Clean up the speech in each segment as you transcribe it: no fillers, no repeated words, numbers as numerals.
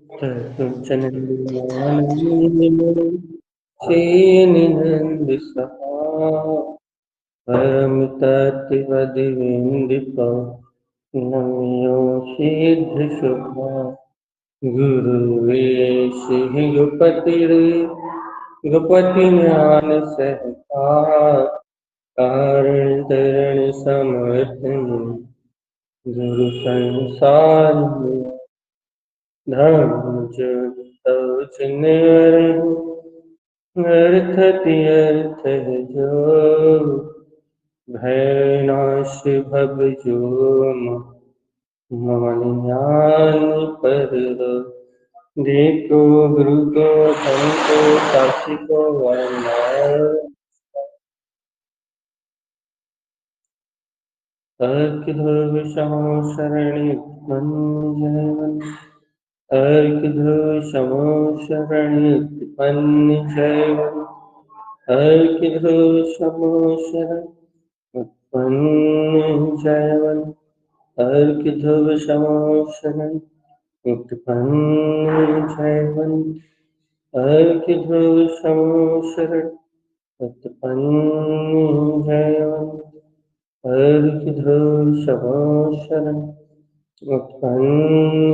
परम तत्वदिवेन्दित नम्यो सिद्ध शुभा गुरुवेश गुपति ज्ञान सहकार कारण तरण समर्थन गुरु संसार धर्म जो अर्थ तीर्थ जो भयनाश भव जो मन ज्ञान पर देखो गुरु को धन को साक्षी को वरना अर्क ध्रुव समो शरण मन जयवन अर्क ध्रुव समो शरण मन जयवन अर्क ध्रुव समो शरण मन जयवन अर्क ध्रुव समो शरण उत्पन्न जयवन अर्क ध्रुव समो शरण उत्पन्न जयवन अर्क ध्रुव समो शरण उत्पन्न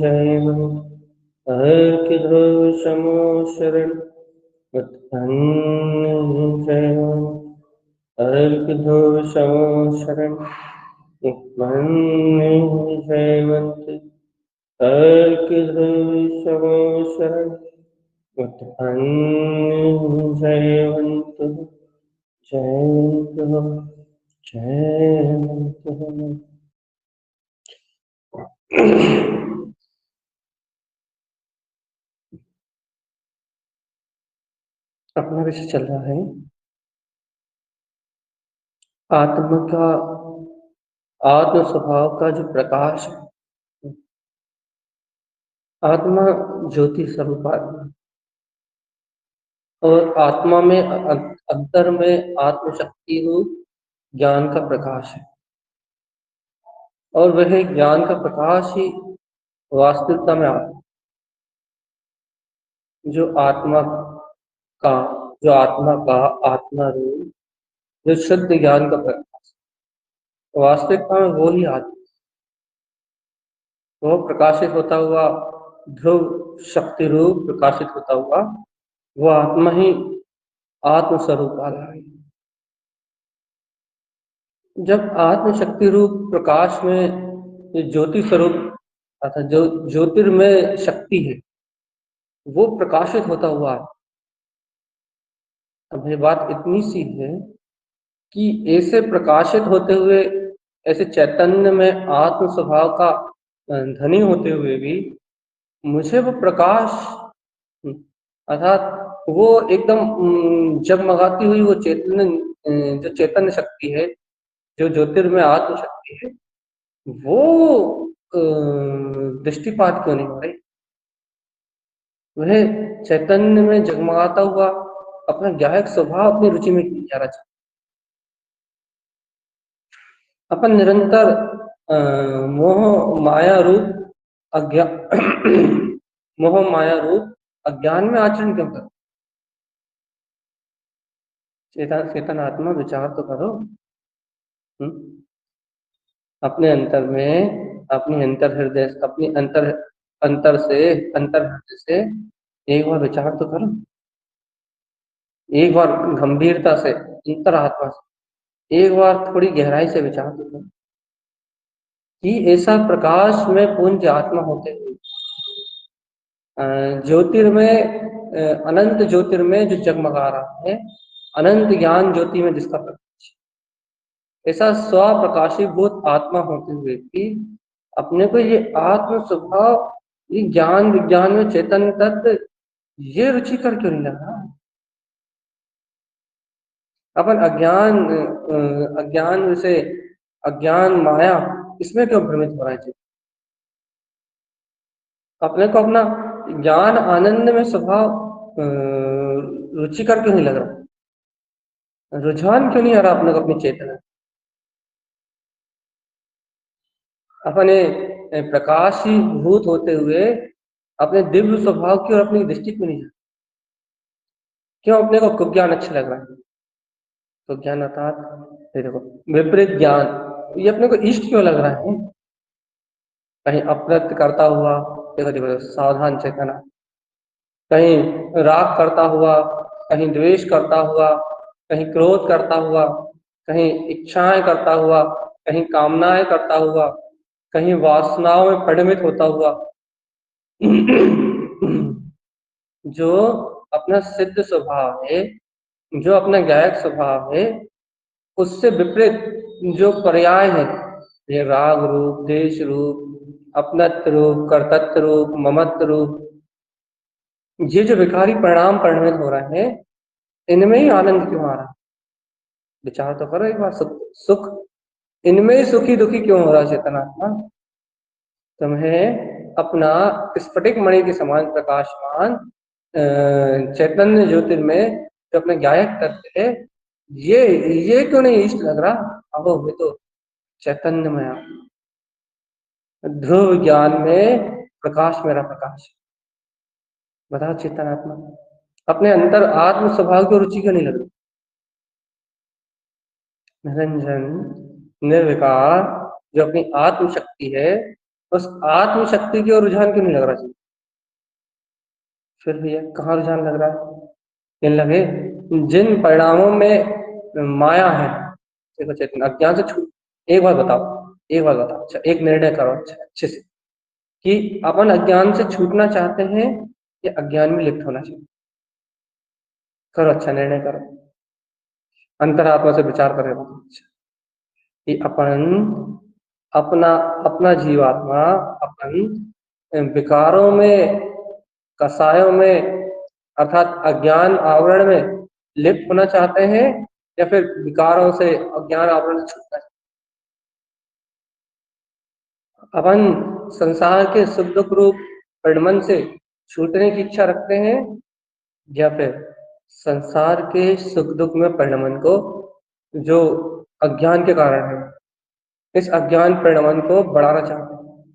जयवन अर्क ध्रुव समो शरण उत्पन्न जयवन अर्क ध्रुव समो शरण उत्पन्न जयवंत अर्क ध्रुव समो शरण उत्पन्न जयवंत जयवंत जयवंत। अपना विषय चल रहा है आत्म स्वभाव का जो प्रकाश, आत्मा ज्योति स्वरूप आत्मा और आत्मा में अंतर में आत्मशक्ति रूप ज्ञान का प्रकाश है और वह ज्ञान का प्रकाश ही वास्तविकता में जो आत्मा का आत्मा रूप जो शुद्ध ज्ञान का प्रकाश वास्तविकता में वो ही आत्मा, वो प्रकाशित होता हुआ ध्रुव शक्ति रूप प्रकाशित होता हुआ वो आत्मा ही आत्म स्वरूप वाला है। जब आत्म शक्ति रूप प्रकाश में ज्योति स्वरूप अर्थात जो ज्योतिर्मय शक्ति है वो प्रकाशित होता हुआ, अब ये बात इतनी सी है कि ऐसे प्रकाशित होते हुए ऐसे चैतन्य में आत्म स्वभाव का धनी होते हुए भी मुझे वो प्रकाश अर्थात वो एकदम जगमगाती हुई वो जो चैतन्य शक्ति है जो ज्योतिर्मय आत्म शक्ति है वो दृष्टिपात क्यों नहीं हो रही। वह चैतन्य में जगमगाता हुआ अपना गायक स्वभाव अपनी रुचि में जा रहा। अपन निरंतर मोह माया रूप मोह माया रूप अज्ञान में आचरण क्यों करो। चेतन आत्मा विचार तो करो। अपने अंतर में अपनी अंतर हृदय अपनी अंतर हृदय से एक बार विचार तो करो, एक बार गंभीरता से अंतर आत्मा से एक बार थोड़ी गहराई से विचार तो करो कि ऐसा प्रकाश में पुंज आत्मा होते हुए ज्योतिर्मय अनंत ज्योतिर्मय जो जगमगा रहा है अनंत ज्ञान ज्योति में जिसका प्रकाश, ऐसा स्व प्रकाशीभूत आत्मा होते हुए भी अपने को ये आत्म स्वभाव ये ज्ञान विज्ञान में चैतन्य तत्व ये रुचिकर क्यों नहीं लग रहा। अपन अज्ञान से अज्ञान माया इसमें क्यों भ्रमित हो रहा है। अपने को अपना ज्ञान आनंद में स्वभाव रुचिकर क्यों नहीं लग रहा, रुझान क्यों नहीं आ रहा अपने को अपनी चेतना। अपने प्रकाशी भूत होते हुए अपने दिव्य स्वभाव की और अपनी दृष्टि क्यों नहीं जाता? क्यों अपने को कुज्ञान अच्छा लग रहा है? तो ज्ञान अर्थात ये देखो विपरीत ज्ञान, ये अपने को इष्ट क्यों लग रहा है? कहीं अप्रत्य करता हुआ, देखो देखो सावधान चेतना, कहीं राग करता हुआ, कहीं द्वेष करता हुआ, कहीं क्रोध करता हुआ, कहीं इच्छाएं करता हुआ, कहीं कामनाएं करता हुआ, कहीं वासनाओं में परिणमित होता हुआ। जो अपना सिद्ध स्वभाव है, जो अपना गायक स्वभाव है, उससे विपरीत जो पर्याय है, ये राग रूप, देश रूप, अपनत्व रूप, कर्तृत्व रूप, ममत्व रूप, ये जो विकारी परिणाम परिणमित हो रहे हैं, इनमें ही आनंद क्यों आ रहा है? विचार तो करो एक बार। सुख सुख इनमें ही सुखी दुखी क्यों हो रहा है? चेतनात्मा तुम्हें अपना स्फटिक मणि के समान प्रकाशमान चैतन्य ज्योतिर्मय जो अपने गायक तत्व है, ये क्यों नहीं इष्ट लग रहा? अहो वे तो चैतन्यमय ध्रुव ज्ञान में प्रकाश, मेरा प्रकाश। बताओ चेतनात्मा अपने अंतर आत्म स्वभाव की रुचि क्यों नहीं लग रही? निरंजन निर्विकार जो अपनी आत्म शक्ति है, उस आत्म शक्ति की ओर रुझान क्यों नहीं लग रहा? फिर भैया कहाँ रुझान लग रहा है? इन लगे जिन परिणामों में माया है। देखो चेतन अज्ञान से छूट, एक बार बताओ, एक बार बताओ, अच्छा एक निर्णय करो अच्छा अच्छे से, कि अपन अज्ञान से छूटना चाहते हैं या अज्ञान में लिप्त होना चाहिए? करो अच्छा निर्णय करो, अंतरात्मा से विचार करें। अच्छा कि अपन अपना अपना जीवात्मा अपन विकारों में, कसायों में, अर्थात अज्ञान आवरण में लिप्त होना चाहते हैं या फिर विकारों से अज्ञान आवरण से छूटना चाहते हैं? अपन संसार के सुख दुख रूप परिणमन से छूटने की इच्छा रखते हैं या फिर संसार के सुख दुख में परिणमन को, जो अज्ञान के कारण है, इस अज्ञान परिणमन को बढ़ाना चाहते हैं?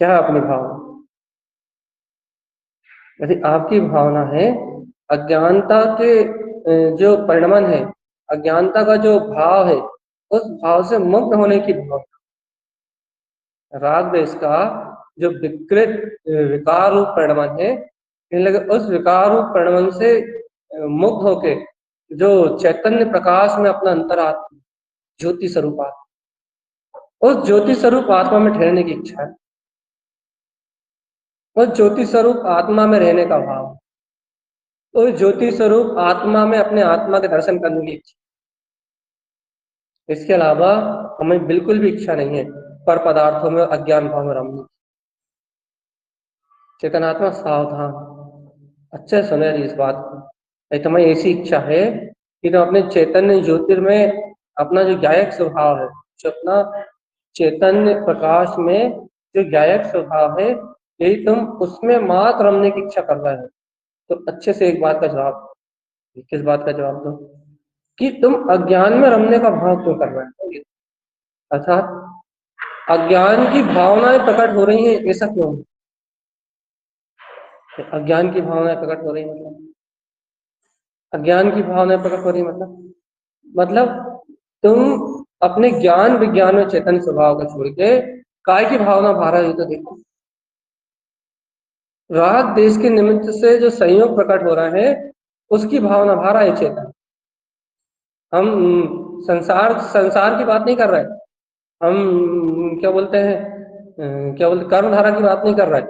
क्या है अपनी भावना? यदि आपकी भावना है अज्ञानता के जो परिणमन है, अज्ञानता का जो भाव है, उस भाव से मुक्त होने की भावना, राग देश का जो विकृत विकार रूप परिणमन है, लगे उस विकार रूप परिणमन से मुक्त होके जो चैतन्य प्रकाश में अपना अंतरात्मा ज्योति स्वरूप आत्मा, उस ज्योति स्वरूप आत्मा में ठहरने की इच्छा है, उस ज्योति स्वरूप आत्मा में रहने का भाव, उस ज्योति स्वरूप आत्मा में अपने आत्मा के दर्शन करने की इच्छा। इसके अलावा हमें बिल्कुल भी इच्छा नहीं है पर पदार्थों में अज्ञान भाव में रमने। चेतनात्मा सावधान, अच्छे सुने इस बात को। तुम्हें ऐसी इच्छा है कि तुम अपने चैतन्य ज्योतिर्मय अपना जो गायक स्वभाव है, जो अपना चैतन्य प्रकाश में जो गायक स्वभाव है, यदि तुम उसमें मात्र रमने की इच्छा कर रहे हो, तो अच्छे से एक बात का जवाब, किस बात का जवाब दो, कि तुम अज्ञान में रमने का भाव क्यों कर रहे हो? अर्थात अज्ञान की भावनाएं प्रकट हो रही हैं, ऐसा क्यों? अज्ञान की भावनाएं प्रकट हो रही मतलब, अज्ञान की भावनाएं प्रकट हो रही मतलब तुम अपने ज्ञान विज्ञान में चेतन स्वभाव को छोड़ के काय की भावना भारा है? तो देखो राग देश के निमित्त से जो संयोग प्रकट हो रहा है, उसकी भावना भारा है चेतन। हम संसार संसार की बात नहीं कर रहे, हम क्या बोलते हैं, क्या बोलते कर्मधारा की बात नहीं कर रहे,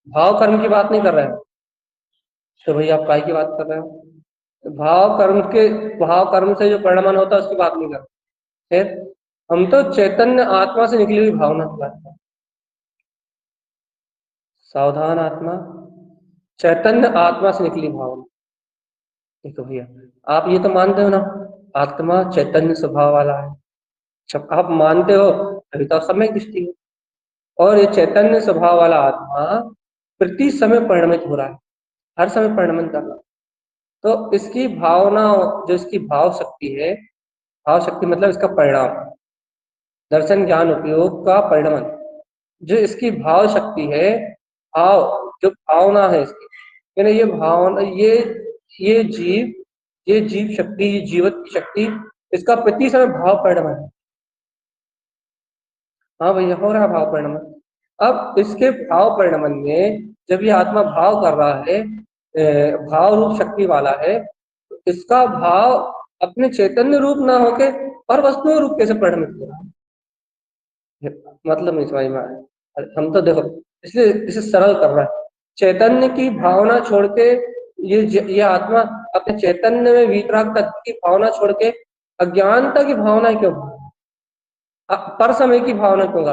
भाव कर्म की बात नहीं कर रहे हैं। तो भैया आप काय की बात कर रहे हो? भाव कर्म से जो परिणमन होता है उसकी बात नहीं कर रहे। फिर हम तो चैतन्य आत्मा से निकली हुई भावना की बात कर। सावधान आत्मा, चैतन्य आत्मा से निकली भावना। देखो भैया आप ये तो मानते हो ना, आत्मा चैतन्य स्वभाव वाला है। जब आप मानते हो तभी तो सम्यक दृष्टि है। और ये चैतन्य स्वभाव वाला आत्मा प्रति समय परिणमित हो रहा है, हर समय परिणमन कर रहा है। तो इसकी भावना, जो इसकी भाव शक्ति है, भाव शक्ति मतलब इसका परिणाम, दर्शन ज्ञान उपयोग का परिणमन, जो इसकी भाव शक्ति है, भाव जो भावना है इसकी, यानी ये भावना, ये जीव शक्ति, ये जीवित की शक्ति, इसका प्रति समय भाव परिणमन है। हाँ भैया, हो रहा है भाव परिणमन। अब इसके भाव परिणमन में जब ये आत्मा भाव कर रहा है, भाव रूप शक्ति वाला है, तो इसका भाव अपने चैतन्य रूप ना होके पर वस्तु रूप कैसे परिणमित हो रहा है, मतलब नहीं समझ में आया। हम तो देखो, इसलिए इसे सरल कर रहा है। चैतन्य की भावना छोड़ के ये आत्मा अपने चैतन्य में वीतराग तत्व की भावना छोड़ के अज्ञानता की भावना क्यों, पर समय की भावना क्यों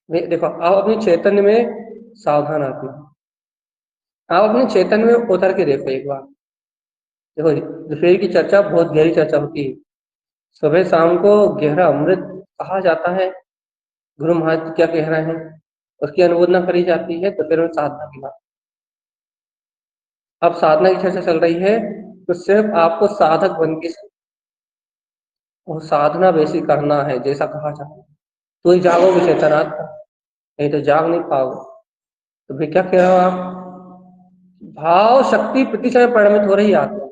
देखो, आप अपनी चैतन्य में सावधान आत्मा, आप अपने चैतन्य में उतर के देखो एक बार। देखो, दोपहर की चर्चा बहुत गहरी चर्चा होती है, सुबह शाम को गहरा अमृत कहा जाता है, गुरु महाराज क्या कह रहे हैं उसकी अनुमोदना करी जाती है, तो फिर में साधना की बात। अब साधना की चर्चा चल रही है, तो सिर्फ आपको साधक बन के वो साधना वैसी करना है जैसा कहा जाता है, तो ही जागोगे चेतनात्मा, नहीं तो जाग नहीं पाओगे। तो फिर क्या कह रहे हो आप, भाव शक्ति प्रति समय परिणमित हो रही है आत्मा,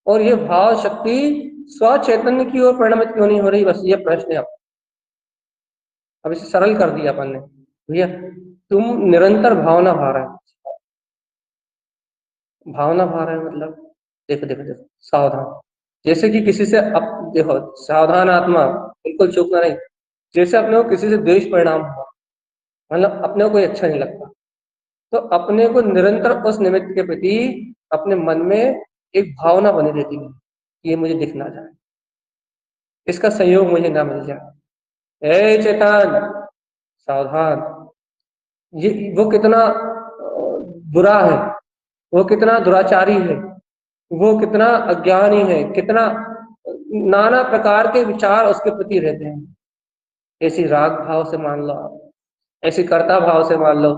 और ये भाव शक्ति स्व चैतन्य की ओर परिणमित क्यों नहीं हो रही, बस ये प्रश्न है। अब इसे सरल कर दिया अपन ने, भैया तुम निरंतर भावना भा रहे हो, भावना भा रहे हो मतलब, देखो देखो देखो, सावधान, जैसे कि किसी से अब देखो, सावधान आत्मा, बिल्कुल चूकना नहीं। जैसे अपने को किसी से द्वेष परिणाम हुआ, मतलब अपने को कोई अच्छा नहीं लगता, तो अपने को निरंतर उस निमित्त के प्रति अपने मन में एक भावना बनी रहती है कि ये मुझे दिख ना जाए, इसका संयोग मुझे ना मिल जाए। ए चेतन, सावधान, ये वो कितना बुरा है, वो कितना दुराचारी है, वो कितना अज्ञानी है, कितना नाना प्रकार के विचार उसके प्रति रहते हैं। ऐसी राग भाव से मान लो आप, ऐसी कर्ता भाव से मान लो,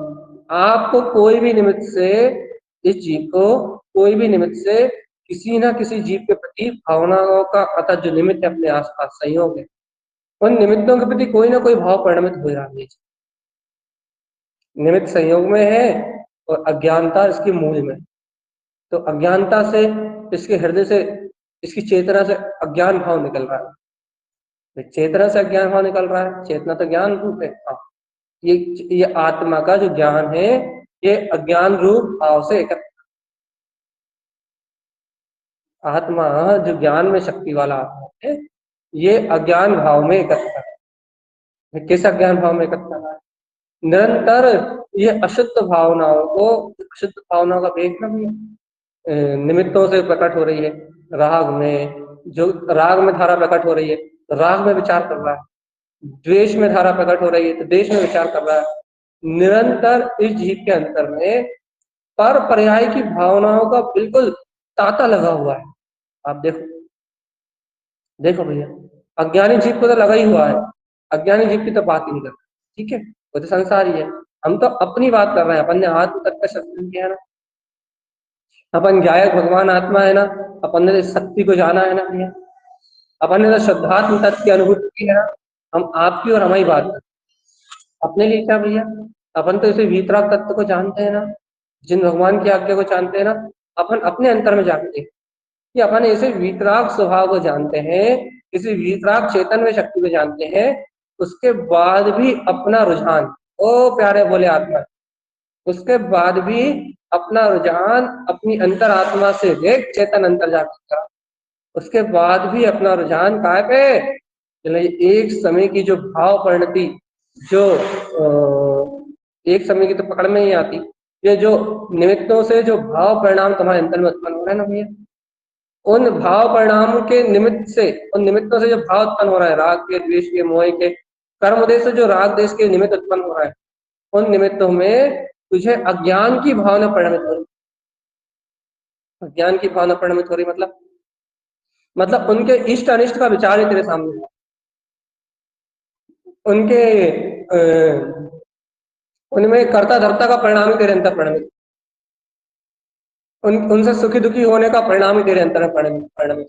आपको कोई भी निमित्त से, इस जीव को कोई भी निमित्त से किसी ना किसी जीव के प्रति भावनाओं का, अर्थात जो निमित्त है अपने आसपास संयोग है, उन निमित्तों के प्रति कोई ना कोई भाव परिणमित हो रहा है। निमित्त संयोग में है और अज्ञानता इसके मूल में, तो अज्ञानता से, इसके हृदय से, इसकी चेतना से अज्ञान भाव निकल रहा है, चेतना से अज्ञान भाव निकल रहा है, चेतना तो ज्ञान रूप है। हाँ, ये आत्मा का जो ज्ञान है, ये अज्ञान रूप भाव से एकत्र, आत्मा जो ज्ञान में शक्ति वाला आत्मा है, ये अज्ञान भाव में एकत्र है। किस अज्ञान भाव में एकत्र है, निरंतर ये अशुद्ध भावनाओं को, अशुद्ध भावनाओं का वेग निमित्तों से प्रकट हो रही है। राग में, जो राग में धारा प्रकट हो रही है, राग में विचार कर रहा है, द्वेष में धारा प्रकट हो रही है तो द्वेष में विचार कर रहा है। निरंतर इस जीव के अंतर में पर पर्याय की भावनाओं का बिल्कुल तांता लगा हुआ है। आप देखो, देखो भैया, अज्ञानी जीव को तो लगा ही हुआ है, अज्ञानी जीव की तो बात ही नहीं करता, ठीक है, वो तो संसार ही है। हम तो अपनी बात कर रहे हैं, अपन ने आत्म तत्व का शस्त्र किया है ना, अपन गायक भगवान आत्मा है ना, अपन ने शक्ति को जाना है ना भैया, अपन ने तो शुद्धात्म तत्व की अनुभूति की है ना। हम आपकी और हमारी बात कर, अपने लिए क्या भैया, अपन तो इसे वीतराग तत्व को जानते हैं ना, जिन भगवान की आज्ञा को जानते हैं ना, अपन अपने अंतर में जानते हैं कि अपन ऐसे वीतराग स्वभाव को जानते हैं, किसी वीतराग चेतन में शक्ति को जानते हैं, उसके बाद भी अपना रुझान, ओ प्यारे बोले आत्मा, उसके बाद भी अपना रुझान अपनी अंतर आत्मा से देख, चेतन अंतर जागृत, उसके बाद भी अपना रुझान काय पे, एक समय की जो भाव परिणति, जो एक समय की तो पकड़ में ही आती, ये जो निमित्तों से जो भाव परिणाम तुम्हारे अंतर में उत्पन्न हो रहा है ना भैया, उन भाव परिणाम के निमित्त से, उन निमित्तों से जो भाव उत्पन्न हो रहा है, राग के, द्वेष के, मोह के, कर्म देश से जो राग देश के निमित्त उत्पन्न हो रहा है, उन निमित्तों में तुझे अज्ञान की भावना परिणमित हो रही, अज्ञान की भावना परिणमित हो रही, मतलब उनके इष्ट अनिष्ट का विचार ही तेरे सामने है, उनके उनमें कर्ता धर्ता का परिणाम ही तेरे अंतर परिणमित, उनसे सुखी दुखी होने का परिणाम ही तेरे अंतर में परिणमित।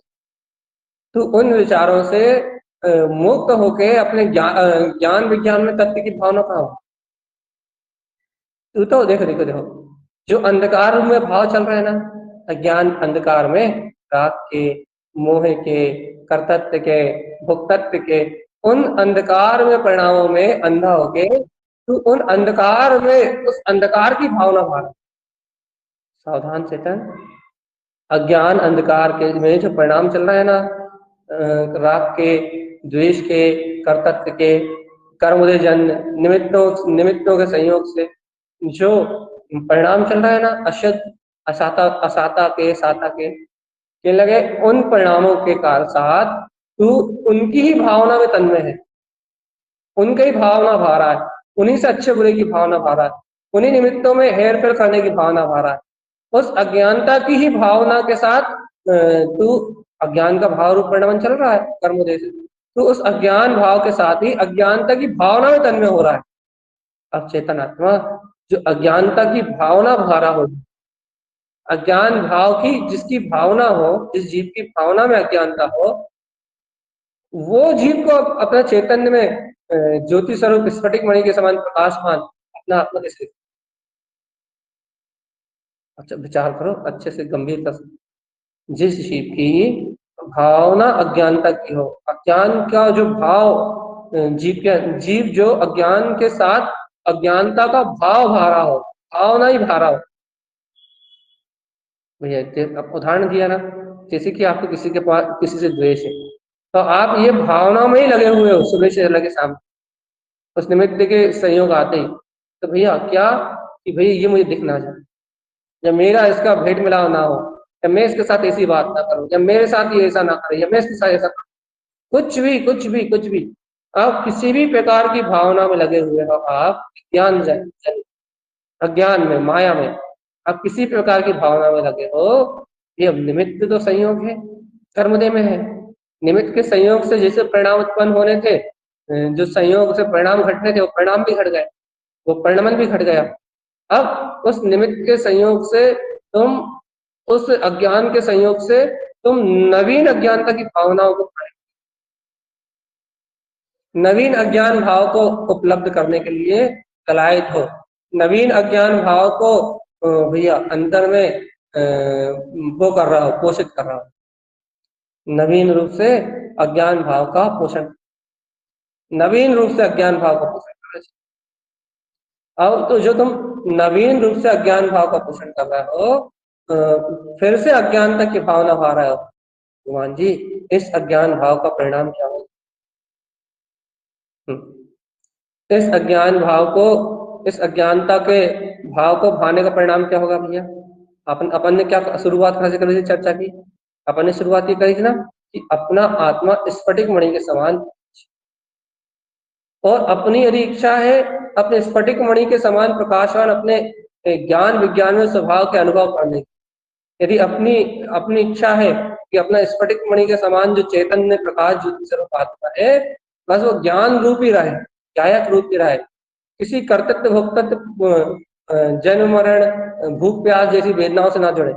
तो उन विचारों से मुक्त होके अपने ज्ञान विज्ञान में तत्व की भावना कहाँ हो? तू तो देखो देखो देखो, जो अंधकार रूप में भाव चल रहा है ना, अज्ञान अंधकार में, राग के, मोह के, कर्तृत्व के, भोक्तत्व के, उन अंधकार में परिणामों में अंधा होके तू उन अंधकार में उस अंधकार की भावना भाग। सावधान चेतन, अज्ञान अंधकार के में जो परिणाम चल रहा है ना, राग के, द्वेष के, कर्तृत्व के, कर्मोदयजन्य निमित्तों के संयोग से जो परिणाम चल रहा है ना, अशुद्ध, असाता असाता के, साता के लगे, उन परिणामों के कारण साथ तू उनकी ही भावना में तन्मय है, उनका ही भावना भा रहा है, उन्हीं से अच्छे बुरे की भावना भा रहा है, उन्हीं निमित्तों में हेर फेर करने की भावना भा रहा है। उस अज्ञानता की ही भावना के साथ तू, अज्ञान का भाव रूप परिणाम चल रहा है कर्मोदय से, तो उस अज्ञान भाव के साथ ही अज्ञानता की भावना में तन्मय हो रहा है। अब चेतन आत्मा जो अज्ञानता की भावना भा रहा हो, अज्ञान भाव की जिसकी भावना हो, जिस जीव की भावना में अज्ञानता हो, वो जीव को अपना चैतन्य में ज्योति स्वरूप स्फटिक मणि के समान प्रकाशमान अपना आत्मा कैसे, अच्छा विचार करो अच्छे से गंभीरता से, जिस जीव की भावना अज्ञानता की हो, अज्ञान का जो भाव जीव जो अज्ञान के साथ अज्ञानता का भाव भा रहा हो, भावना ही भा रहा हो। भैया अब उदाहरण दिया ना, जैसे कि आपको किसी के पास किसी से द्वेष है, तो आप ये भावना में ही लगे हुए हो सुबह से लगे शाम, उस निमित्त के संयोग आते ही, तो भैया क्या कि भैया ये मुझे दिख ना जाए, या मेरा इसका भेंट मिलाव ना हो, या मैं इसके साथ ऐसी बात ना करूं, या मेरे साथ ये ऐसा ना करे, या मैं इसके साथ ऐसा, कुछ भी कुछ भी कुछ भी, आप किसी भी प्रकार की भावना में लगे हुए हो, आप ज्ञान अज्ञान में, माया में, आप किसी प्रकार की भावना में लगे हो, ये निमित्त तो संयोग है, कर्मदय में है, निमित्त के संयोग से जैसे परिणाम उत्पन्न होने थे, जो संयोग से परिणाम घटने थे वो परिणाम भी घट गए, वो परिणमन भी घट गया। अब उस निमित्त के संयोग से तुम, उस अज्ञान के संयोग से तुम नवीन अज्ञानता की भावनाओं को, नवीन अज्ञान भाव को उपलब्ध करने के लिए कलायित हो, नवीन अज्ञान भाव को भैया अंतर में वो कर रहा हो, पोषित कर रहा हो, नवीन रूप से अज्ञान भाव का पोषण, नवीन रूप से अज्ञान भाव का पोषण कर रहे हो। अब तो जो तुम नवीन रूप से अज्ञान भाव का पोषण कर रहे हो, फिर से अज्ञानता की भावना भा रहे हो, भगवान जी इस अज्ञान भाव का परिणाम क्या होगा? इस अज्ञान भाव को, इस अज्ञानता के भाव को भाने का परिणाम क्या होगा भैया? अपन ने क्या शुरुआत कहाँ से करी थी चर्चा की? अपन ने शुरुआत ये करी थी ना कि अपना आत्मा स्फटिक मणि के समान, और अपनी यदि इच्छा है अपने स्फटिक मणि के समान प्रकाशवान अपने ज्ञान विज्ञान में स्वभाव के अनुभव करने की, यदि अपनी अपनी इच्छा है कि अपना स्फटिक मणि के समान जो चैतन्य प्रकाश ज्योति स्वरूप आत्मा है, बस वो ज्ञान रूप ही रहे, गायक रूप ही रहे, किसी कर्तृत्व भोक्तृत्व जन्म मरण भूख प्यास जैसी वेदनाओं से ना जुड़े,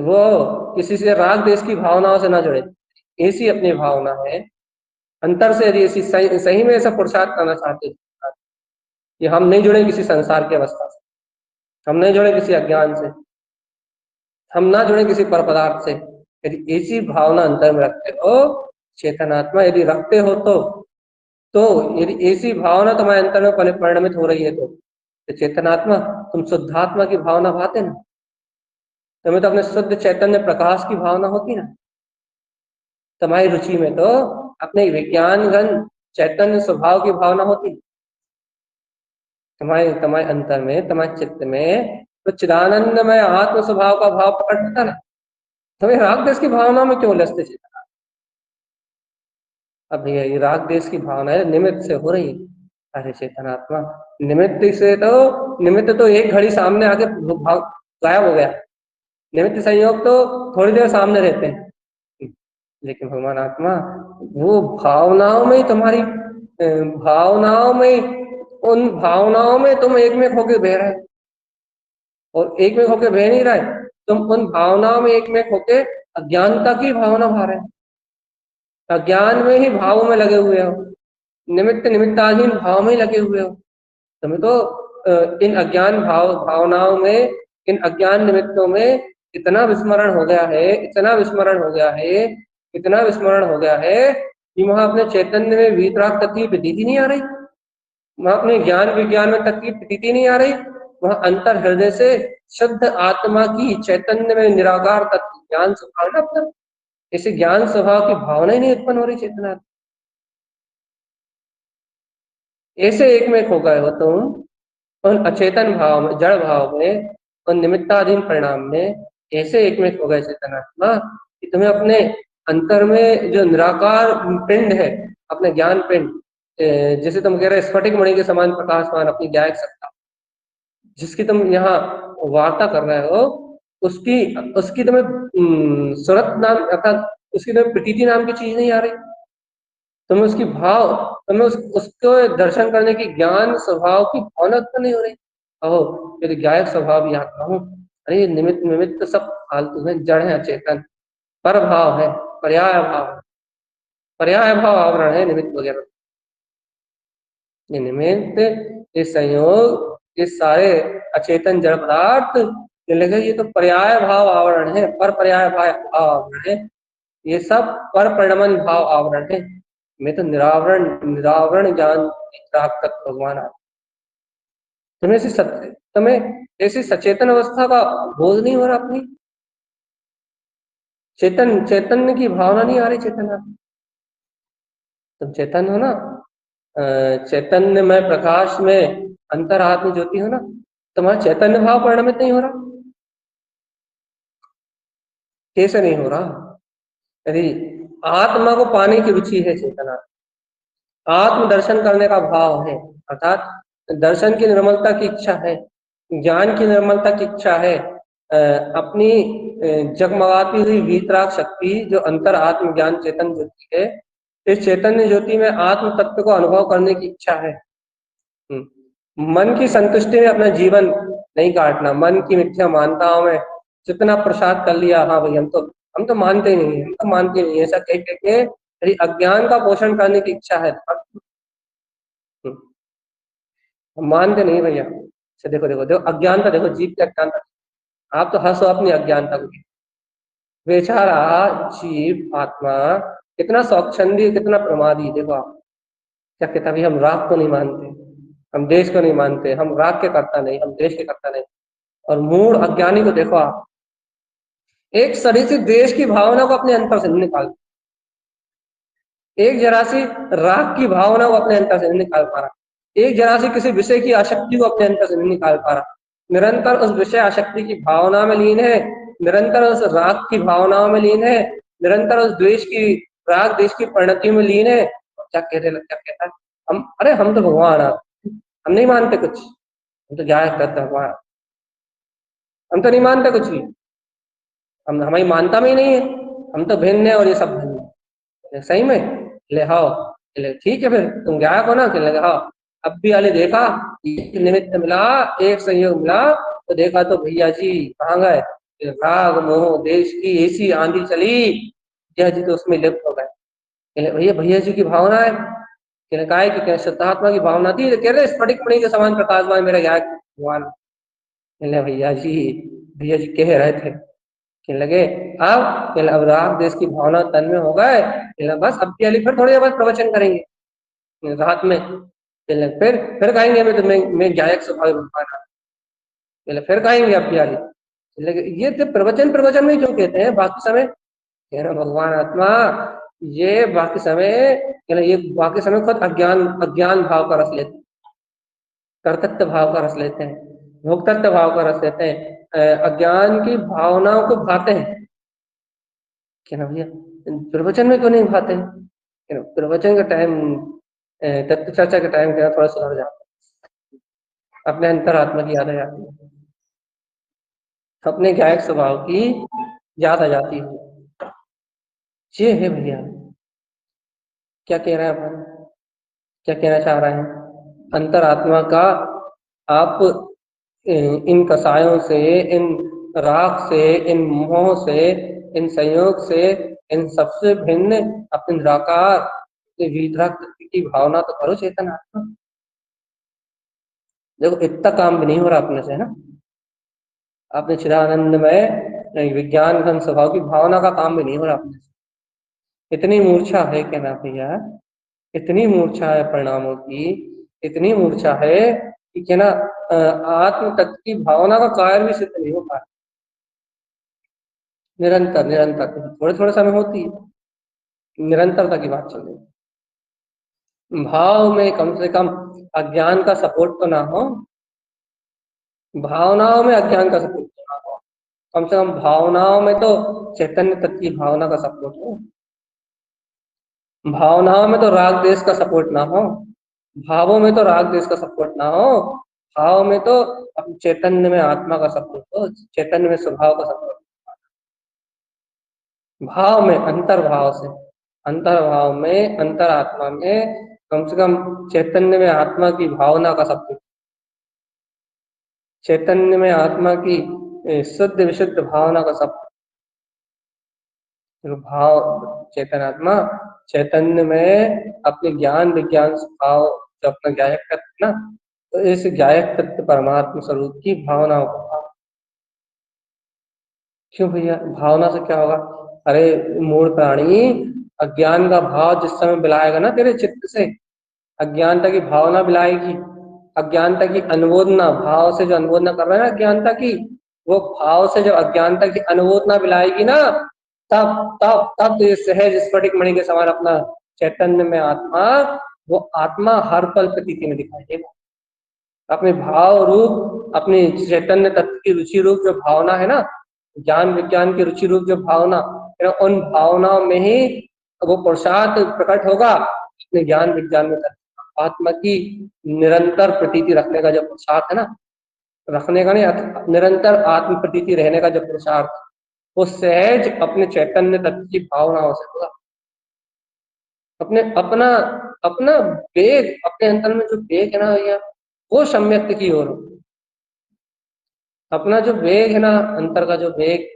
वो किसी से राग देश की भावनाओं से ना जुड़े, ऐसी अपनी भावना है अंतर से। यदि ऐसी सही में ऐसा पुरुषार्थ करना चाहते हैं कि हम नहीं जुड़े किसी संसार की अवस्था से, हम नहीं जुड़े किसी अज्ञान से, हम ना जुड़े किसी पर पदार्थ से, यदि ऐसी भावना अंतर में रखते हो चेतनात्मा, यदि रखते हो तो यदि ऐसी भावना तुम्हारे अंतर में परिणमित हो रही है तो चेतनात्मा तुम शुद्धात्मा की भावना भाते ना, तुम्हें तो अपने शुद्ध चैतन्य प्रकाश की भावना होती ना, तुम्हारी रुचि में तो अपने विज्ञान घन चैतन्य स्वभाव की भावना होती, तुम्हारे तुम्हारे अंतर में, तुम्हारे चित्त में तो चिदानंदमय आत्म स्वभाव का भाव प्रकट होता ना, तुम्हें राग देश की भावना में क्यों लसते चेतना? अब ये राग देश की भावना है निमित्त से हो रही है। अरे चेतनात्मा, निमित्त से तो, निमित्त तो एक घड़ी सामने आके गायब हो गया, निमित्त संयोग तो थोड़ी देर सामने रहते हैं, लेकिन भगवान आत्मा वो भावनाओं में ही तुम्हारी भावनाओं में, उन भावनाओं में तुम एक में होके बह रहे हो, और एक में होके बह नहीं रहे, तुम उन भावनाओं में एक में होके अज्ञानता की भावना भा रहे हो, अज्ञान में ही भावों में लगे हुए हो, निमित्त निमित्ताधीन भाव में ही लगे हुए हो। तुम्हें तो इन अज्ञान भावनाओं में, इन अज्ञान निमित्तों में इतना विस्मरण हो गया है, इतना विस्मरण हो गया है, इतना विस्मरण हो गया है कि वहां अपने चैतन्य में वीतराग तक की प्रतीति नहीं आ रही, वहां अपने ज्ञान विज्ञान में तक की प्रतीति नहीं आ रही, वहां अंतर हृदय से शुद्ध आत्मा की चैतन्य में निराकार तत्व ज्ञान स्वभाव ना अपना, इसे ज्ञान स्वभाव की भावना ही नहीं उत्पन्न हो रही चेतना। ऐसे एक में खो गए हो तुम उन अचेतन भाव में, जड़ भाव में, उन निमित्ताधीन परिणाम में, ऐसे एक में खो गए चेतनात्मा कि तुम्हें अपने अंतर में जो निराकार पिंड है, अपने ज्ञान पिंड, जैसे तुम कह रहे स्फटिक मणि के समान प्रकाशमान अपनी ज्ञायक सत्ता, जिसकी तुम यहाँ वार्ता कर रहे हो, उसकी उसकी तुम्हें सुरत नाम अर्थात उसकी तुम्हें प्रतीति नाम की चीज नहीं आ रही, तुम्हें उसकी भाव, तुम्हें उसको दर्शन करने की ज्ञान स्वभाव की भावना उत्पन्न नहीं हो रही। अहो मेरे गायक स्वभाव भी आता हूँ, अरे निमित्त निमित्त सब फालतू है, जड़ है, अचेतन, पर भाव है, पर्याय भाव है, पर्याय भाव आवरण है निमित्त वगैरह। ये निमित्त, ये संयोग, ये सारे अचेतन जड़ पदार्थ, ये लगे ये तो पर्याय भाव आवरण है, पर पर्याय भाव आवरण है, ये सब पर परिणमन भाव आवरण है। मैं तो निरावरण निरावरण ज्ञान प्राप्त तक भगवान आ, तुम्हें ऐसी सत्य, तुम्हें ऐसी सचेतन अवस्था का बोध नहीं हो रहा अपनी, चैतन्य की भावना नहीं आ रही चेतना। तुम चैतन्य हो ना, चैतन्य में प्रकाश में अंतरात्म ज्योति हो ना, तुम्हारा चैतन्य भाव परिणमित नहीं हो रहा। कैसे नहीं हो रहा? यदि आत्मा को पाने की रुचि है चेतना, आत्म दर्शन करने का भाव है, अर्थात दर्शन की निर्मलता की इच्छा है, ज्ञान की निर्मलता की इच्छा है, अपनी जगमगाती हुई वीतराग शक्ति जो अंतर आत्म ज्ञान चेतन ज्योति है, इस चैतन्य ज्योति में आत्म तत्व को अनुभव करने की इच्छा है। मन की संतुष्टि में अपना जीवन नहीं काटना, मन की मिथ्या मान्यताओं में जितना प्रसाद कर लिया, हाँ भाई हम तो मानते नहीं है, हम तो मानते नहीं, ऐसा कह के यदि अज्ञान का पोषण करने की इच्छा है, हम मानते नहीं भैया। अच्छा देखो देखो देखो अज्ञानता, देखो जीव की अज्ञानता, आप तो हंसो अपनी अज्ञानता को, बेचारा जीव आत्मा कितना स्वच्छंदी, कितना प्रमादी, देखो आप क्या कहता, भी हम राग को नहीं मानते, हम देश को नहीं मानते, हम राग के करता नहीं, हम देश के करता नहीं। और मूड अज्ञानी को देखो आप, एक शरीर से देश की भावना को अपने अंतर से नहीं निकाल, एक जरा सी राग की भावना को अपने अंतर से नहीं निकाल पा रहा, एक जरा सी किसी विषय की आसक्ति को अपने अंतर से नहीं निकाल पा रहा, निरंतर उस विषय आसक्ति की भावना में लीन है, निरंतर उस राग की भावनाओं में लीन है, निरंतर उस द्वेष की, राग देश की परिणति में लीन है। क्या कहता है, हम अरे हम तो भगवान है, हम नहीं मानते कुछ, हम तो क्या करते भगवान, हम तो नहीं मानते कुछ भी, हम हमारी मानता में ही नहीं है, हम तो भिन्न है और ये सब भिन्न है। सही में ले हाँ, ले ठीक है, फिर तुम गायक हो ना, कि लगा हाँ, अब भी वाले देखा, एक निमित्त मिला, एक संयोग मिला, तो देखा तो भैया जी कहाँ गए, राग मोह देश की ऐसी आंधी चली, भैया जी तो उसमें लिप्त हो गए। भैया भैया जी की भावना है, कहा है कि शुद्धात्मा की भावना थी, कह रहे स्फटिक मणि के समान प्रकाशमान मेरा गायक भगवान। भैया जी कह रहे थे, कहने लगे अब राग देश की भावना तन में हो गए, बस अब की फिर थोड़ी देर बाद प्रवचन करेंगे रात में, फिर गाएंगे, मैं गायक स्वभाव भगवान, फिर गाएंगे अब की ये तो प्रवचन प्रवचन में क्यों कहते हैं, बाकी समय कह रहे भगवान आत्मा, ये बाकी समय, ये बाकी समय खुद अज्ञान अज्ञान भाव का रस लेते हैं, कर्तृत्व भाव का रस लेते हैं, भोक्तृत्व भाव का रस लेते हैं, अज्ञान की भावनाओं को भाते हैं। क्या ना भैया प्रवचन में क्यों नहीं भाते हैं, प्रवचन का टाइम, तत्व चर्चा का टाइम थोड़ा सुधर जाता है, अपने अंतरात्मा की याद आ जाती है, अपने गायक स्वभाव की याद आ जाती है। ये है भैया, क्या कह रहे हैं अपन, क्या कहना चाह रहे हैं, अंतरात्मा का आप इन कसायों से, इन राग से, इन मोह से इन संयोग से, इन सबसे भिन्न अपने निराकार वितराग तत्व की भावना तो करो चेतन आत्मा। देखो इतना काम भी नहीं हो रहा अपने से, है ना। अपने चिदानंदमय विज्ञान घन स्वभाव की भावना का काम भी नहीं हो रहा अपने से। इतनी मूर्छा है क्या ना भैया, इतनी मूर्छा है परिणामों की, इतनी मूर्छा है कि क्या ना आत्म तत्व की भावना का कार्य भी सिद्ध नहीं हो पा रहा। निरंतर निरंतर थोड़े थोड़े समय होती है, निरंतरता की बात चल रही है। भाव में कम से कम अज्ञान का सपोर्ट तो ना हो, भावनाओं में अज्ञान का सपोर्ट तो ना हो, कम से कम भावनाओं में तो चैतन्य तत्व की भावना का सपोर्ट हो। भावनाओं में तो राग देश का सपोर्ट ना हो, भावों में तो राग देश का सपोर्ट ना हो, भाव में तो अपने चैतन्य में आत्मा का सपोर्ट हो, चैतन्य में स्वभाव का सपोर्ट। भाव में अंतर्भाव से, अंतर्भाव में अंतरात्मा में कम से कम चैतन्य में आत्मा की भावना का सपोर्ट, चैतन्य में आत्मा की शुद्ध विशुद्ध भावना का सपोर्ट। भाव चेतन आत्मा चैतन्य में अपने ज्ञान विज्ञान स्वभाव जो अपना ज्ञायक तत्व ना, तो इस ज्ञायक तत्व परमात्मा स्वरूप की भावनाओं को, क्यों भैया भावना से क्या होगा? अरे मूल प्राणी, अज्ञान का भाव जिस समय मिलाएगा ना तेरे चित्त से, अज्ञानता की भावना मिलाएगी, अज्ञानता की अनुमोदना, भाव से जो अनुमोदना कर रहा है ना अज्ञानता की, वो भाव से जो अज्ञानता की अनुमोदना मिलाएगी ना, तब तब तब तो ये सहज स्फटिक मणि के समान अपना चैतन्य में आत्मा, वो आत्मा हर पल प्रतीति में दिखाई देगा। अपने भाव रूप, अपने चैतन्य तत्व की रुचि रूप जो भावना है ना, ज्ञान विज्ञान की रुचि रूप जो भावना, उन भावनाओं में ही वो पुरुषार्थ प्रकट होगा। अपने ज्ञान विज्ञान में आत्मा की निरंतर प्रतीति रखने का जो पुरुषार्थ है ना, रखने का नहीं, निरंतर आत्म प्रतीति रहने का जो पुरुषार्थ, वो सहज अपने चैतन्य तत्व की भावनाओं से होगा। अपने अपना अपना वेग, अपने अंतर में जो वेग है ना भैया, वो सम्यक्त की ओर, अपना जो वेग है ना अंतर का जो वेग,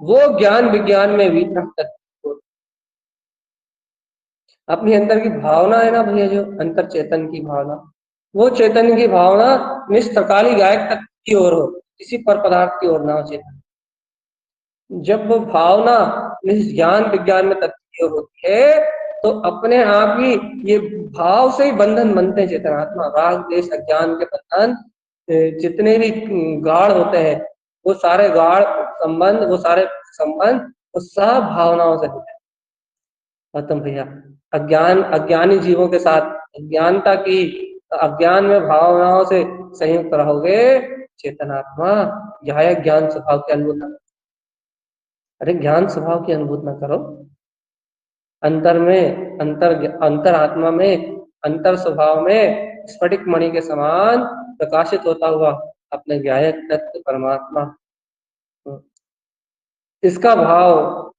वो ज्ञान विज्ञान में वितरक तत्व, अपनी अंतर की भावना है ना भैया, जो अंतर चेतन की भावना, वो चेतन की भावना निष्प्रकाली गायक तत्व की ओर हो, किसी पर पदार्थ की ओर ना हो चेतन। जब वो भावना इस ज्ञान विज्ञान में तत्व की ओर होती है, तो अपने आप ही ये भाव से ही बंधन बनते हैं चेतनात्मा। राग देश अज्ञान के बंधन जितने भी गाढ़ होते हैं, वो सारे गाढ़ संबंध, वो सारे संबंध, वो सब भावनाओं से होते हैं। गौतम भैया, अज्ञान अज्ञानी जीवों के साथ अज्ञानता की, अज्ञान में भावनाओं से संयुक्त रहोगे, चेतनात्मा यह ज्ञान स्वभाव की अनुभूति, अरे ज्ञान स्वभाव की अनुभूति न करो, अंतर में अंतर आत्मा में अंतर स्वभाव में स्फटिक मणि के समान प्रकाशित होता हुआ अपने ज्ञायक तत्व परमात्मा, इसका भाव,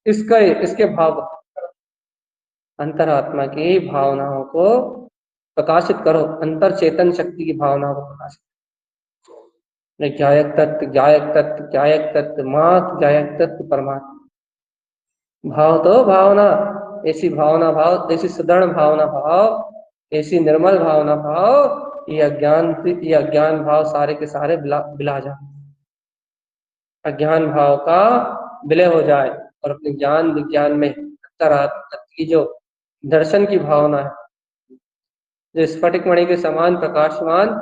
इसका इसके भाव, अंतरात्मा की भावनाओं को प्रकाशित करो, अंतर चेतन शक्ति की भावनाओं को प्रकाशित, ज्ञायक तत्व ज्ञायक तत्व ज्ञायक तत्व मात्र ज्ञायक तत्व परमात्मा। भाव तो भावना, ऐसी भावना भाव, ऐसी सुदृढ़ भावना भाव, ऐसी निर्मल भावना भाव, ये अज्ञान भाव सारे के सारे बिला जाए, अज्ञान भाव का विलय हो जाए, और अपने ज्ञान विज्ञान में अंतरात्मा तत्व की जो दर्शन की भावना है, जो स्फटिक मणि के समान प्रकाशमान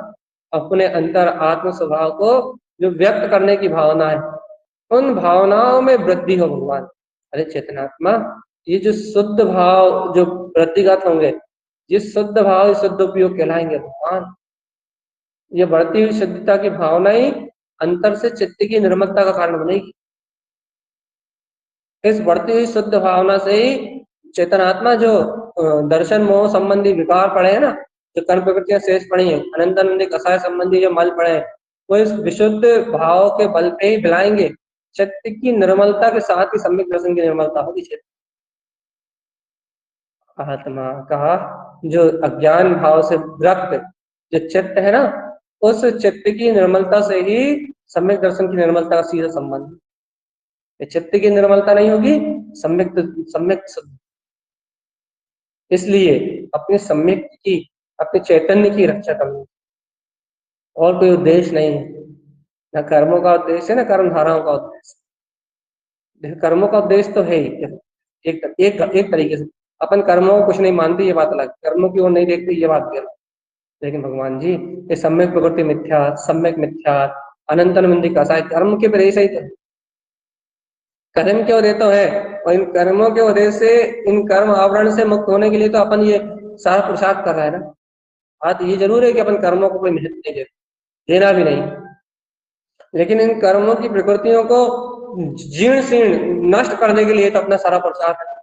अपने अंतर आत्म स्वभाव को जो व्यक्त करने की भावना है, उन भावनाओं में वृद्धि हो भगवान। अरे चेतनात्मा, ये जो शुद्ध भाव जो वृद्धिगत होंगे, जिस शुद्ध भाव शुद्ध उपयोग कहलाएंगे भगवान, ये बढ़ती हुई शुद्धता की भावना ही अंतर से चित्त की निर्मलता का कारण बनेगी। इस बढ़ती हुई शुद्ध भावना से ही चेतनात्मा जो दर्शन मोह संबंधी विकार पड़े हैं ना, जो कर्म प्रवृत्तियां शेष पड़ी है, अनंतानंदी कसाय संबंधी जो मल पड़े हैं, वो इस विशुद्ध भाव के बल पे ही बिलाएंगे। चित्त की निर्मलता के साथ ही सम्यक दर्शन की निर्मलता होगी। चित्त आत्मा का जो अज्ञान भाव से विरक्त जो चित्त है ना, उस चित्त की निर्मलता से ही सम्यक दर्शन की निर्मलता का सीधा संबंध। ये चित्त की निर्मलता नहीं होगी, सम्यक सम्यक शुद्ध। इसलिए अपने सम्यक की, अपने चैतन्य की रक्षा करनी, और कोई उद्देश्य नहीं है। न कर्मों का उद्देश्य है, न कर्म धाराओं का उद्देश्य। देखो कर्मों का उद्देश्य तो है ही, एक एक एक तरीके से अपन कर्मों को कुछ नहीं मानते, ये बात अलग, कर्मों की ओर नहीं देखते, ये बात गलत। लेकिन भगवान जी ये सम्यक प्रकृति मिथ्या, सम्यक मिथ्या, अनंतन मंदी का साय कर्म के प्रेस ही तो है। कर्म के उदय तो है, और इन कर्मों के उदय से, इन कर्म आवरण से मुक्त होने के लिए तो अपन ये सारा पुरुषार्थ कर रहा है ना। बात ये जरूर है कि अपन कर्मों को कोई महत्व नहीं देते, देना भी नहीं, लेकिन इन कर्मों की प्रकृतियों को जीर्ण शीर्ण नष्ट करने के लिए तो अपना सारा पुरुषार्थ है।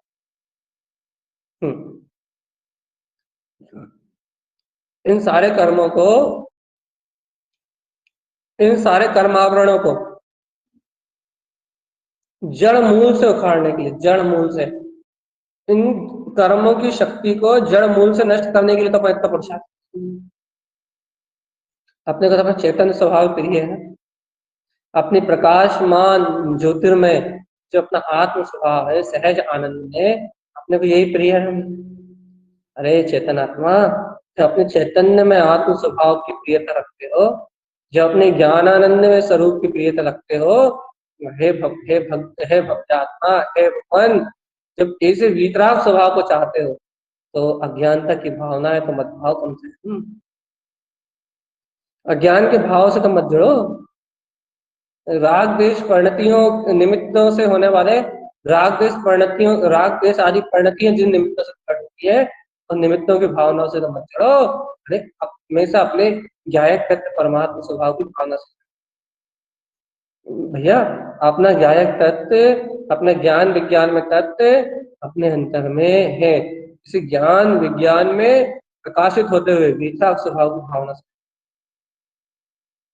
इन सारे कर्मों को, इन सारे कर्मावरणों को जड़ मूल से उखाड़ने के लिए, जड़ मूल से इन कर्मों की शक्ति को जड़ मूल से नष्ट करने के लिए तो अपन इतना पुरुषार्थ। अपने को तो अपना चेतन स्वभाव प्रिय है, अपनी प्रकाशमान ज्योतिर्मय जो अपना आत्म स्वभाव है, सहज आनंद है, अपने को यही प्रिय है। अरे चेतन आत्मा, जो अपने चैतन्य में आत्म स्वभाव की प्रियता रखते हो, जो अपने ज्ञानानंद में स्वरूप की प्रियता रखते हो, हे भक्त, हे भक्त, हे भक्तात्मा, हे भगवान, जब ऐसे वीतराग स्वभाव को चाहते हो तो अज्ञानता की भावना है तो मत भाव कम से कम, अज्ञान के भाव से तो मत जुड़ो। राग द्वेष परिणतियों निमित्तों से होने वाले, राग द्वेष परिणतियों, राग द्वेष आदि परिणतियां जिन निमित्तों से प्रकट होती है, उन निमित्तों की भावनाओं से तो मत जुड़ो। अरे हमेशा अपने ज्ञायक तत्व परमात्मा स्वभाव की भावना से, भैया अपना ज्ञायक तत्व, अपने ज्ञान विज्ञान में तत्व अपने अंतर में है, इसी ज्ञान विज्ञान में प्रकाशित होते हुए वितराग स्वभाव की भावना से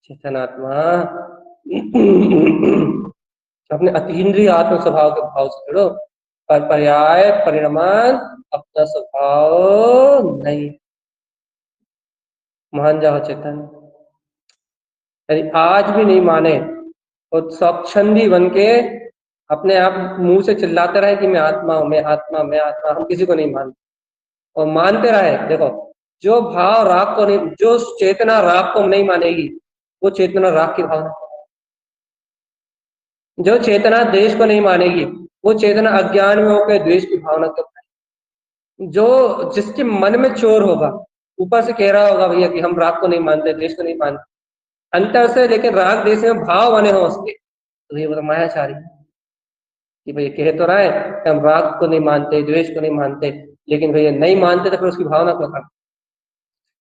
चेतनात्मा अपने अतीन्द्रिय आत्म स्वभाव के भाव से जुड़ो, पर पर्याय परिणाम अपना स्वभाव नहीं। मान जाओ चेतन, यदि आज भी नहीं माने और स्वच्छंदी बन के अपने आप मुंह से चिल्लाते रहे कि मैं आत्मा हूं, मैं आत्मा, मैं आत्मा, हम किसी को नहीं मानते, और मानते रहे, देखो जो भाव राग को नहीं, जो चेतना राग को नहीं मानेगी, वो चेतना राग की भावना, जो चेतना देश को नहीं मानेगी, वो चेतना अज्ञान में होकर द्वेष की भावना को, जो जिसके मन में चोर होगा, ऊपर से कह रहा होगा भैया कि हम राग को नहीं मानते, देश को नहीं मानते, अंतर से लेकिन राग देश में भाव बने हो उसके, तो ये तो मायाचारी है कि भैया कह तो रहा है कि हम राग को नहीं मानते, द्वेष को नहीं मानते, लेकिन भैया नहीं मानते तो फिर उसकी भावना क्यों करते?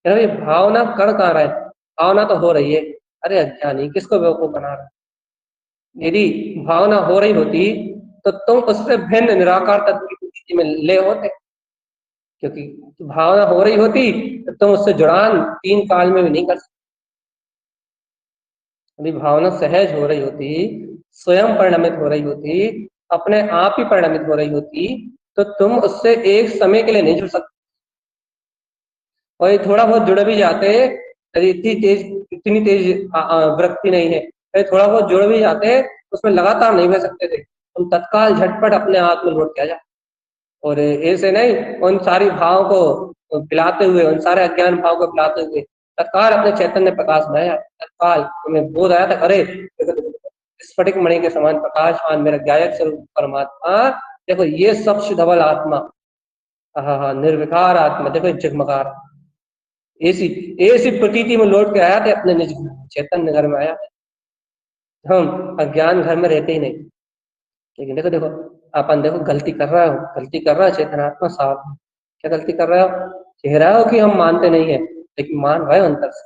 भाई भावना कर कहाँ रहा है, भावना तो हो रही है। अरे अज्ञानी किसको बेवकूफ बना रहा है? यदि भावना हो रही होती तो तुम उससे भिन्न निराकार तत्व की स्थिति में ले होते, क्योंकि भावना हो रही होती तो तुम उससे जुड़ान 3 काल में भी नहीं कर सकते। यदि भावना सहज हो रही होती, स्वयं परिणमित हो रही होती, अपने आप ही परिणमित हो रही होती, तो तुम उससे एक समय के लिए नहीं जुड़ सकते, और ये थोड़ा बहुत जुड़ भी जाते, यदि इतनी तेज वृत्ति नहीं है, यदि थोड़ा बहुत जुड़ भी जाते उसमें लगातार नहीं रह सकते थे, तुम तत्काल झटपट अपने आप में लौट के आ जाते। और ऐसे नहीं उन सारी भाव को पिलाते हुए, उन सारे अज्ञान भाव को पिलाते हुए तत्काल अपने चैतन्य प्रकाश में आया, तत्काल तुम्हें बोध आया था, अरे स्फटिक मणि के समान प्रकाशमान मेरा गायक स्वरूप परमात्मा, देखो ये सबसे धवल आत्मा, हाँ निर्विकार आत्मा, देखो जगमगा रहा, ऐसी ऐसी प्रतीति में लौट के आया था अपने निज चैतन्य घर में आया। हम अज्ञान घर में रहते ही नहीं, लेकिन देखो देखो अपन देखो गलती कर रहा हो, गलती कर रहा है चेतनात्मा साफ, क्या गलती कर रहे हो? कह रहा हो कि हम मानते नहीं है, लेकिन मान रहे हो अंतर से,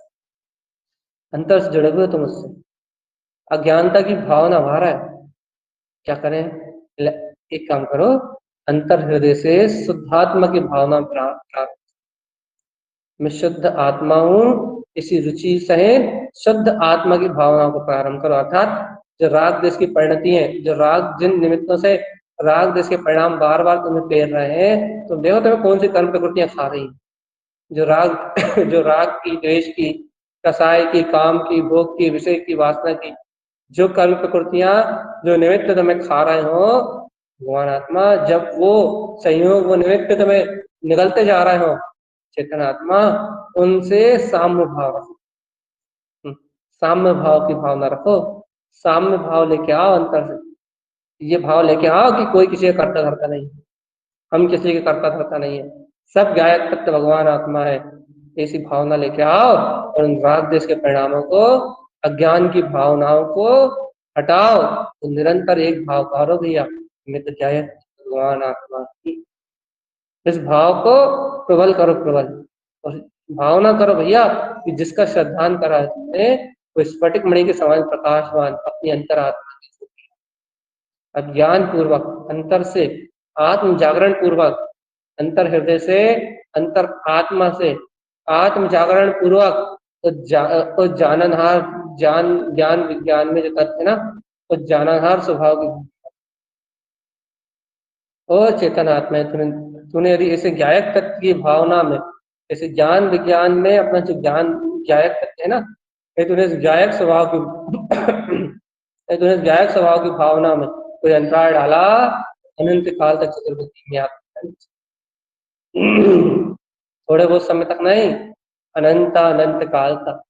अंतर से जुड़े हुए तुम उससे, अज्ञानता की भावना बाहर है। क्या करें? एक काम करो, अंतर हृदय से शुद्धात्मा की भावना प्राप्त, मैं शुद्ध आत्मा हूँ, इसी रुचि सहित शुद्ध आत्मा की भावना को प्रारंभ करो, अर्थात जो राग देश की परिणति है, जो राग जिन निमित्तों से राग देश के परिणाम बार बार तुम्हें पेर रहे हैं, तुम देखो तुम्हें कौन सी कर्म प्रकृतियां खा रही, जो राग जो राग की, द्वेष की, कसाय की, काम की, भोग की, विषय की, वासना की, जो कर्म प्रकृतियां, जो निमित्त तुम्हें खा रहे हो भगवान आत्मा, जब वो संयोग वो निमित्त तुम्हें निगलते जा रहे हो चेतन आत्मा, उनसे साम्य भाव रखो। साम्य भाव की भावना रखो। साम्य भाव लेके आओ अंतर से। ये भाव लेके आओ कि कोई किसी का करता धरता नहीं, हम किसी के करता धरता नहीं है, सब गायक तत्व भगवान आत्मा है। ऐसी भावना लेके आओ और उन राग देश के परिणामों को, अज्ञान की भावनाओं को हटाओ। तो निरंतर एक भाव करो भैया, मैं तो गायक भगवान आत्मा की। इस भाव को प्रबल करो, प्रबल। और भावना करो भैया कि जिसका श्रद्धान करा है तुमने, वो स्फटिक मणि के समान प्रकाशवान अपनी अंतरात्मा की, अज्ञान पूर्वक अंतर से, आत्म जागरण पूर्वक अंतर हृदय से, अंतर आत्मा से आत्म जागरण पूर्वक तो जाननहार, ज्ञान विज्ञान में जो तथ्य है ना, तो जाननहार स्वभाव की ओ चेतन आत्मा है। तूने तूने यदि ऐसे गायक तत्व की भावना में, ऐसे ज्ञान विज्ञान में अपना जो ज्ञान गायक तत्व है ना, ये तूने इस गायक स्वभाव की ये तूने इस गायक स्वभाव की भावना में कोई अंतराय डाला, अनंत काल तक चतुर्गति में आप थोड़े बहुत समय तक नहीं, अनंत अनंत काल तक,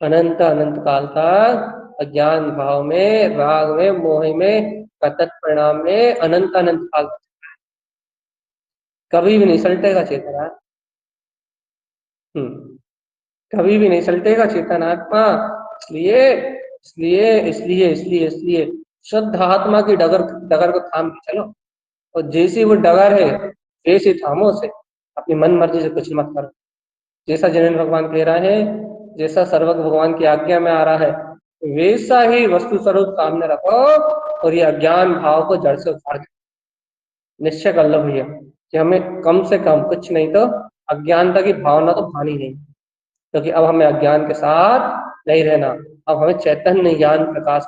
अनंत अनंत काल तक अज्ञान भाव में, राग में, मोह में, कतत परिणाम में अनंत अनंत काल तक कभी भी नहीं सलटेगा चेतना। हम्म कभी भी नहीं सलटेगा चेतन आत्मा। इसलिए इसलिए शुद्ध आत्मा की डगर डगर को थाम के चलो। और जैसी वो डगर है वैसे थामो से, अपनी मन मर्जी से कुछ मत करो। जैसा जिनेन्द्र भगवान कह रहा है, जैसा सर्वज्ञ भगवान की आज्ञा में आ रहा है, वैसा ही वस्तु स्वरूप सामने रखो और ये अज्ञान भाव को जड़ से उखाड़ दो। निश्चय कर लो भैया कि हमें कम से कम कुछ नहीं तो अज्ञानता की भावना तो भानी नहीं, क्योंकि अब हमें अज्ञान के साथ नहीं रहना। अब हमें चैतन्य ज्ञान प्रकाश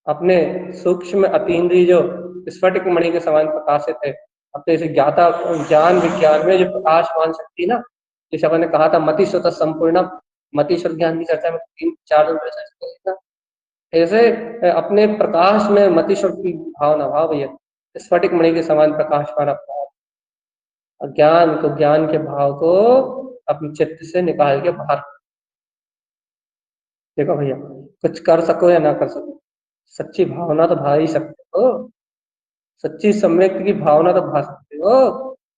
अपने सूक्ष्म अतीन्द्रिय जो स्फटिक मणि के समान प्रकाशित है, अपने इसे ज्ञाता ज्ञान विज्ञान में जो प्रकाशमान शक्ति ना, जैसे अपन ने कहा था मति स्वतः संपूर्ण, मति स्वतः ज्ञान की चर्चा में 3-4 दिन पहले चर्चा की ना, ऐसे अपने प्रकाश में मति स्वरूप की भावना भाव भैया, स्फटिक मणि के समान प्रकाशमान अपना अज्ञान को, ज्ञान के भाव को अपने चित्त से निकाल के बाहर। देखो भैया, कुछ कर सको या ना कर सको, सच्ची भावना तो भा ही सकते हो। सच्ची सम्यक की भावना तो भा सकते हो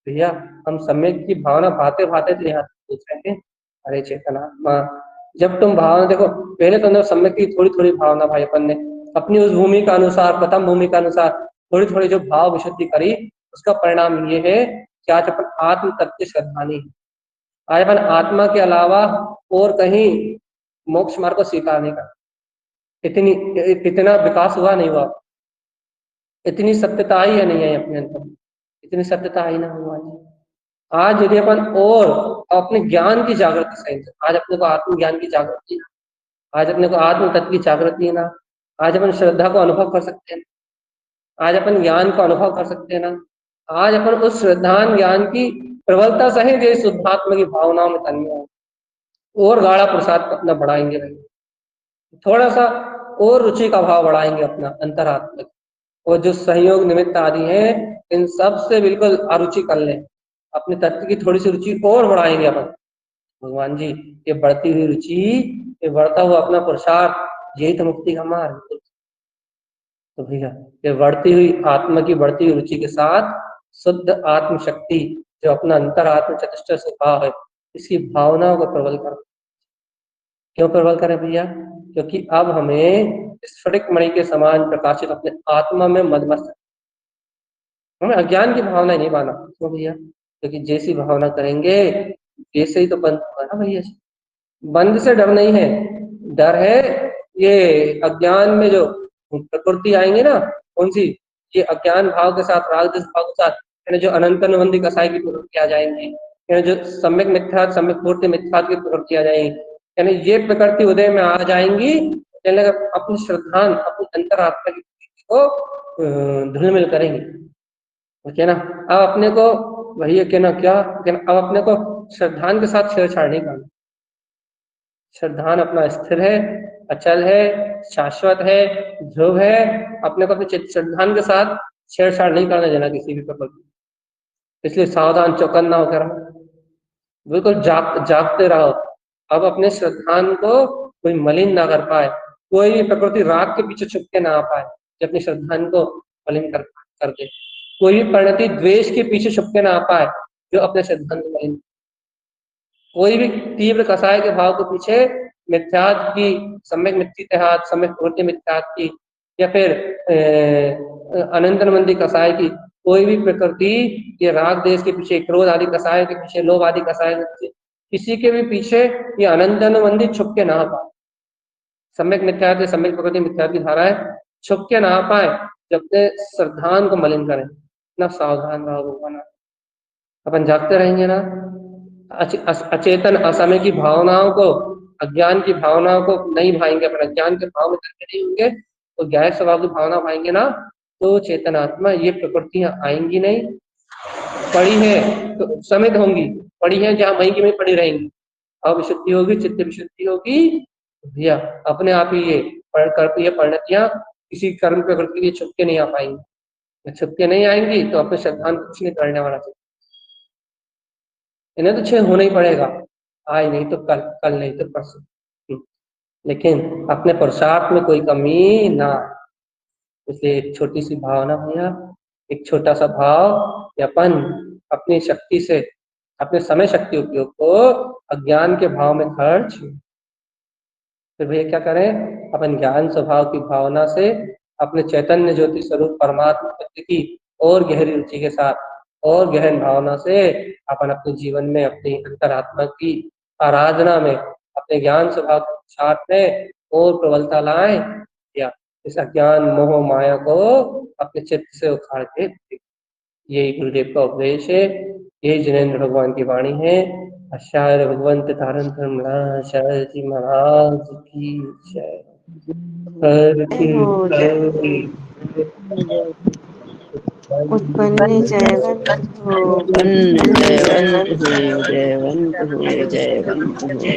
भैया। हम सम्यक की भावना भाते भाते तो यहाँ पूछ रहे हैं। अरे चेतनात्मा, जब तुम भावना देखो, पहले तो सम्यक की थोड़ी थोड़ी भावना भाई अपन ने अपनी उस भूमि का अनुसार, प्रथम भूमि का अनुसार थोड़ी थोड़ी जो भाव विशुद्धि करी, उसका परिणाम ये है कि आज अपन आत्म तत्व श्रद्धानी, आज अपन आत्मा के अलावा और कहीं मोक्ष मार्ग को स्वीकार नहीं कर, इतनी इतना विकास हुआ नहीं हुआ, इतनी सत्यता आई है नहीं है अपने अंदर, इतनी सत्यता आई ना हुआ। आज यदि अपन और अपने ज्ञान की जागृति सही, आज अपने को आत्म ज्ञान की जागृति, आज अपने को आत्म तत्व की जागृति है ना, आज अपन श्रद्धा को अनुभव कर सकते हैं, आज अपन ज्ञान को अनुभव कर सकते हैं ना, आज अपन उस श्रद्धान ज्ञान की प्रबलता सहित ये शुद्धात्मा की भावनाओं में तन्मय हो, और गाढ़ा प्रसाद अपना बढ़ाएंगे भाई, थोड़ा सा और रुचि का भाव बढ़ाएंगे अपना अंतरात्मा, और जो संयोग निमित्त आदि हैं इन सब से बिल्कुल अरुचि कर लें, अपने तत्व की थोड़ी सी रुचि और बढ़ाएंगे अपन। भगवान जी, ये बढ़ती हुई रुचि, ये बढ़ता हुआ अपना पुरुषार्थ, यही तो मुक्ति का मार्ग। तो भैया ये बढ़ती हुई आत्मा की बढ़ती हुई रुचि के साथ शुद्ध आत्म शक्ति, जो अपना अंतर आत्म चतुष्ट स्वभाव है, इसकी भावनाओं को प्रबल कर। क्यों प्रबल करें भैया? क्योंकि अब हमें स्फटिक मणि के समान प्रकाशित अपने आत्मा में मदमस्त, हमें अज्ञान की भावना नहीं माना। क्यों भैया? क्योंकि जैसी भावना करेंगे वैसे ही तो बंद होगा ना भैया। बंद से डर नहीं है, डर है ये अज्ञान में जो प्रकृति आएंगे ना, कौन सी, ये अज्ञान भाव के साथ, राग भाव के साथ, यानी जो अनंत अनुबंधी कसाई की प्रकृति आ जाएंगी, यानी जो सम्यक मिथ्या, सम्यक पूर्ति मिथ्या की प्रकृति आ जाएंगी, यानी ये प्रकृति उदय में आ जाएंगी, यानी अपनी श्रद्धान, अपनी अंतरात्मा की प्रकृति को धूमिल करेंगी। ओके ना? अब अपने को वही है, कहना क्या, अब अपने को श्रद्धान के साथ छेड़छाड़ नहीं करना। श्रद्धान अपना स्थिर है, अचल है, शाश्वत है, ध्रुव है। अपने को अपने श्रद्धान के साथ छेड़छाड़ नहीं करने देना किसी भी प्रकार। इसलिए सावधान चौकन्ना होकर बिल्कुल जागते रहो। अब अपने श्रद्धान को कोई मलिन ना कर पाए, कोई भी प्रकृति राग के पीछे छुप के ना आ पाए जो अपनी श्रद्धान को मलिन कर दे। कोई भी परिणति द्वेष के पीछे छुप के ना आ पाए जो अपने श्रद्धान को मलिन। कोई भी तीव्र कसाय के भाव के पीछे मिथ्यात की, सम्यक मिथ्यात, सम्यक प्रवृत्ति मिथ्यात की, या फिर अनंतन मंदी कसाय की, कोई भी प्रकृति ये राग देश के पीछे, क्रोध आदि कसाय के पीछे, लोभ आदि कसाय के पीछे, किसी के भी पीछे ये अनंतन मंदी छुप के ना पाए। सम्यक मिथ्यात या सम्यक प्रकृति मिथ्यात की धाराएं छुप के ना पाए जब अपने श्रद्धान को मलिन करें। ना सावधान रहो भगवान, अपन जागते रहेंगे ना। अचेतन असमय की भावनाओं को, अज्ञान की भावनाओं को नहीं भाएंगे, अपन अज्ञान के भाव में करके नहीं होंगे, तो गैर स्वभाव की भावना भाएंगे ना, तो चेतन आत्मा ये प्रकृतियां आएंगी नहीं। पड़ी है तो समित होंगी, पड़ी है जहां वहीं की वहीं पड़ी रहेंगी। अविशुद्धि होगी, चित्त विशुद्धि होगी भैया, अपने आप ही ये परिणतियां किसी कर्म प्रकृति के छुप के नहीं आ पाएंगी। छुप के नहीं आएंगी तो अपने श्रद्धान कुछ नहीं करने वाला चाहिए, इन्हें तो क्षय होना ही पड़ेगा, आज नहीं तो कल, कल नहीं तो परसों। लेकिन अपने पुरुषार्थ में कोई कमी ना। इसलिए एक छोटी सी भावना भैया, एक छोटा सा भाव, अपन अपनी शक्ति से, अपने समय शक्ति उपयोग को अज्ञान के भाव में खर्च। फिर भैया क्या करें, अपन ज्ञान स्वभाव की भावना से अपने चैतन्य ज्योति स्वरूप परमात्मा तत्व की और गहरी रुचि के साथ और गहन भावना से अपन अपने जीवन में अपनी अंतरात्मा की आराधना में, अपने ज्ञान स्वभाव के साथ में और प्रबलता लाएं, या इस अज्ञान मोह माया को अपने चित्त से उखाड़ के। यही गुरुदेव का उपदेश है, यही जिनेन्द्र भगवान की वाणी है। आचार्य भगवंत तारण धर्मराज जी महाराज की जय। उत्पन्न जयवंत हो, जयवंत हो, जयवंत हो, जयवंत हो।